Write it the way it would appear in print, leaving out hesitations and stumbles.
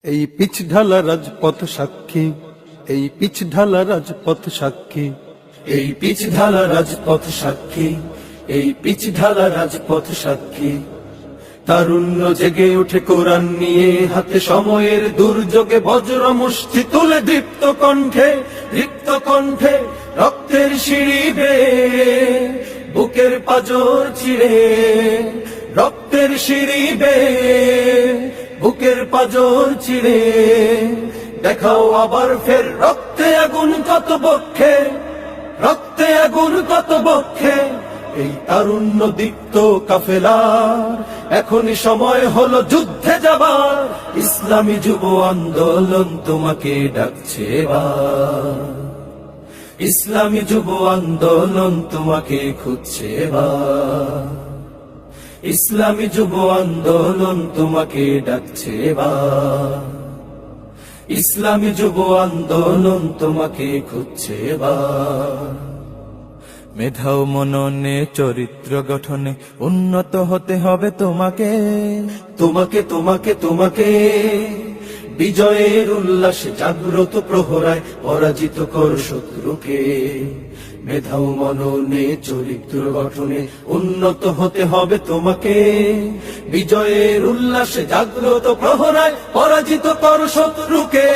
এই পিচ ঢালা রাজপথ সাক্ষী, এই পিচ ঢালা রাজপথ সাক্ষী, এই পিচ ঢালা রাজপথ সাক্ষী, এই পিচ ঢালা রাজপথ সাক্ষী। তারুণ্য জেগে ওঠে কোরআন নিয়ে, হাতে সময়ের দুর্যোগে বজ্র মুষ্টি তুলে দীপ্ত কণ্ঠে, রিক্ত কণ্ঠে রক্তের সিঁড়ি বেয়ে, বুকের পাজর চিড়ে রক্তের সিঁড়ি বেয়ে, বুকের পাজর চিড়ে দেখাও আবার ফের রক্তে আগুন কত বক্ষে, রক্তে আগুন কত বক্ষে। এই তারুণ্য দীপ্ত কাফেলার এখনই সময় হলো যুদ্ধে যাবার, ইসলামী যুব আন্দোলন তোমাকে ডাকছে এবার, ইসলামী যুব আন্দোলন তোমাকে খুঁজছে এবার, ইসলামী যুব আন্দোলন তোমাকে ডাকছে এবার, ইসলামী যুব আন্দোলন তোমাকে খুঁজছে এবার। মেধা ও মননে চরিত্র গঠনে উন্নত হতে হবে তোমাকে, তোমাকে তোমাকে তোমাকে। বিজয়ের উল্লাসে জাগ্রত প্রহরায় পরাজিত কর শত্রুকে। মেধা ও মননে চরিত্র গঠনে উন্নত হতে হবে তোমাকে, বিজয়ের উল্লাসে জাগ্রত প্রহরায় পরাজিত কর শত্রুকে।